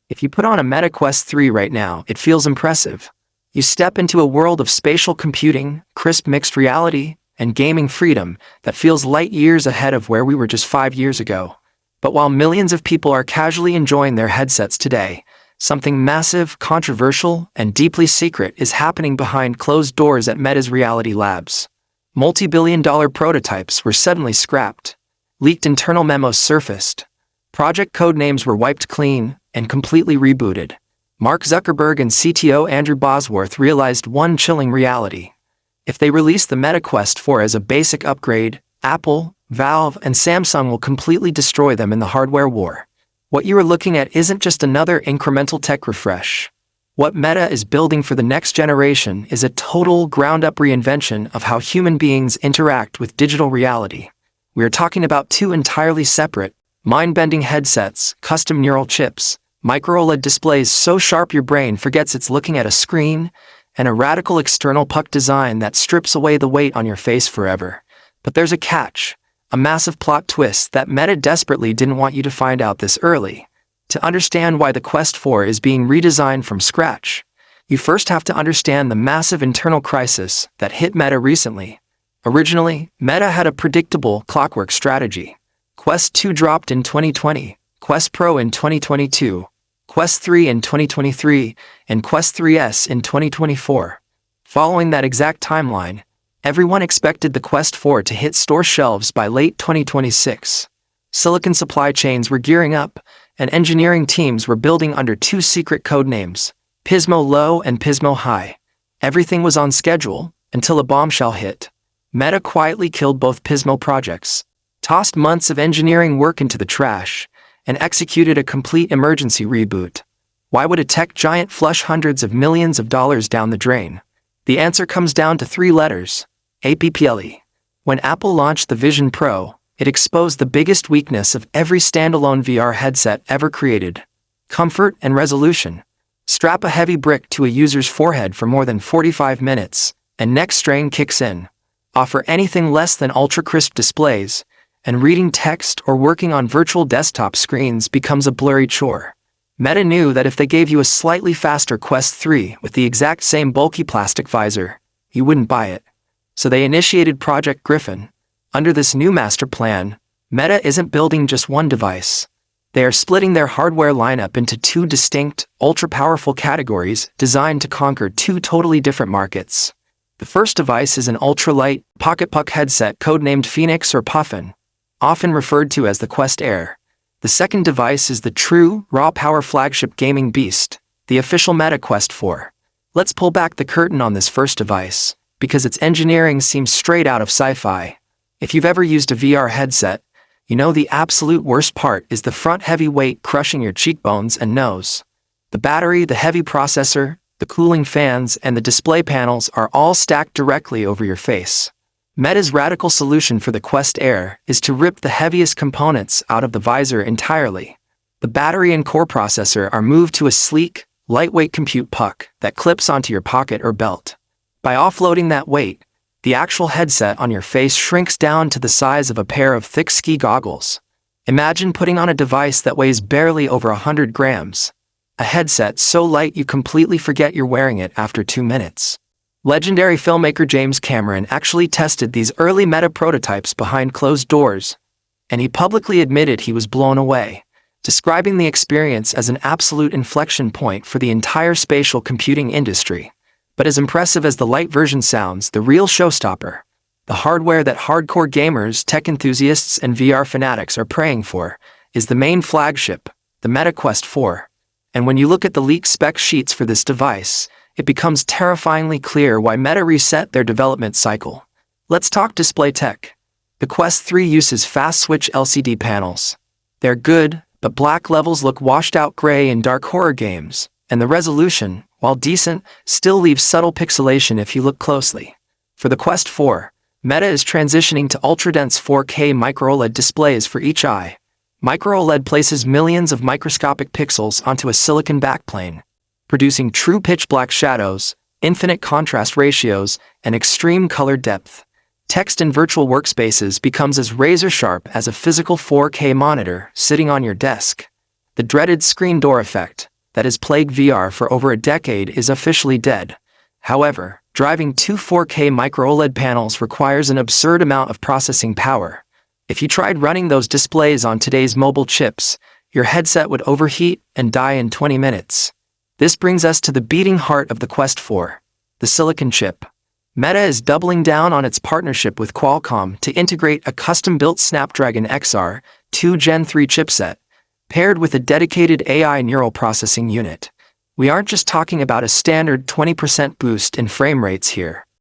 If you put on a Meta Quest 3 right now, it feels impressive. You step into a world of spatial computing, crisp mixed reality, and gaming freedom that feels light years ahead of where we were just 5 years ago. But while millions of people are casually enjoying their headsets today, something massive, controversial, and deeply secret is happening behind closed doors at Meta's Reality Labs. Multi-billion-dollar prototypes were suddenly scrapped. Leaked internal memos surfaced. Project code names were wiped clean and completely rebooted. Mark Zuckerberg and CTO Andrew Bosworth realized one chilling reality. If they release the Meta Quest 4 as a basic upgrade, Apple, Valve, and Samsung will completely destroy them in the hardware war. What you are looking at isn't just another incremental tech refresh. What Meta is building for the next generation is a total ground-up reinvention of how human beings interact with digital reality. We are talking about two entirely separate, mind-bending headsets, custom neural chips, micro-OLED displays so sharp your brain forgets it's looking at a screen, and a radical external puck design that strips away the weight on your face forever. But there's a catch, a massive plot twist that Meta desperately didn't want you to find out this early. To understand why the Quest 4 is being redesigned from scratch, you first have to understand the massive internal crisis that hit Meta recently. Originally, Meta had a predictable, clockwork strategy. Quest 2 dropped in 2020, Quest Pro in 2022, Quest 3 in 2023, and Quest 3S in 2024. Following that exact timeline, everyone expected the Quest 4 to hit store shelves by late 2026. Silicon supply chains were gearing up, and engineering teams were building under two secret code names, Pismo Low and Pismo High. Everything was on schedule, until a bombshell hit. Meta quietly killed both Pismo projects, tossed months of engineering work into the trash, and executed a complete emergency reboot. Why would a tech giant flush hundreds of millions of dollars down the drain? The answer comes down to three letters: APPLE. When Apple launched the Vision Pro, it exposed the biggest weakness of every standalone VR headset ever created: comfort and resolution. Strap a heavy brick to a user's forehead for more than 45 minutes, and neck strain kicks in. Offer anything less than ultra-crisp displays, and reading text or working on virtual desktop screens becomes a blurry chore. Meta knew that if they gave you a slightly faster Quest 3 with the exact same bulky plastic visor, you wouldn't buy it. So they initiated Project Griffin. Under this new master plan, Meta isn't building just one device. They are splitting their hardware lineup into two distinct, ultra-powerful categories designed to conquer two totally different markets. The first device is an ultra-light, pocket puck headset codenamed Phoenix or Puffin, often referred to as the Quest Air. The second device is the true, raw-power flagship gaming beast, the official Meta Quest 4. Let's pull back the curtain on this first device, because its engineering seems straight out of sci-fi. If you've ever used a VR headset, you know the absolute worst part is the front heavy weight crushing your cheekbones and nose. The battery, the heavy processor, the cooling fans, and the display panels are all stacked directly over your face. Meta's radical solution for the Quest Air is to rip the heaviest components out of the visor entirely. The battery and core processor are moved to a sleek, lightweight compute puck that clips onto your pocket or belt. By offloading that weight, the actual headset on your face shrinks down to the size of a pair of thick ski goggles. Imagine putting on a device that weighs barely over 100 grams. A headset so light you completely forget you're wearing it after 2 minutes. Legendary filmmaker James Cameron actually tested these early Meta prototypes behind closed doors, and he publicly admitted he was blown away, describing the experience as an absolute inflection point for the entire spatial computing industry. But as impressive as the light version sounds, the real showstopper, the hardware that hardcore gamers, tech enthusiasts, and VR fanatics are praying for, is the main flagship, the Meta Quest 4. And when you look at the leaked spec sheets for this device, it becomes terrifyingly clear why Meta reset their development cycle. Let's talk display tech. The Quest 3 uses fast-switch LCD panels. They're good, but black levels look washed out gray in dark horror games, and the resolution, while decent, still leaves subtle pixelation if you look closely. For the Quest 4, Meta is transitioning to ultra-dense 4K micro-OLED displays for each eye. Micro-OLED places millions of microscopic pixels onto a silicon backplane, producing true pitch-black shadows, infinite contrast ratios, and extreme color depth. Text in virtual workspaces becomes as razor-sharp as a physical 4K monitor sitting on your desk. The dreaded screen door effect, that has plagued VR for over a decade is officially dead. However, driving two 4K micro-OLED panels requires an absurd amount of processing power. If you tried running those displays on today's mobile chips, your headset would overheat and die in 20 minutes. This brings us to the beating heart of the Quest 4, the silicon chip. Meta is doubling down on its partnership with Qualcomm to integrate a custom-built Snapdragon XR2 Gen 3 chipset, paired with a dedicated AI neural processing unit. We aren't just talking about a standard 20% boost in frame rates here.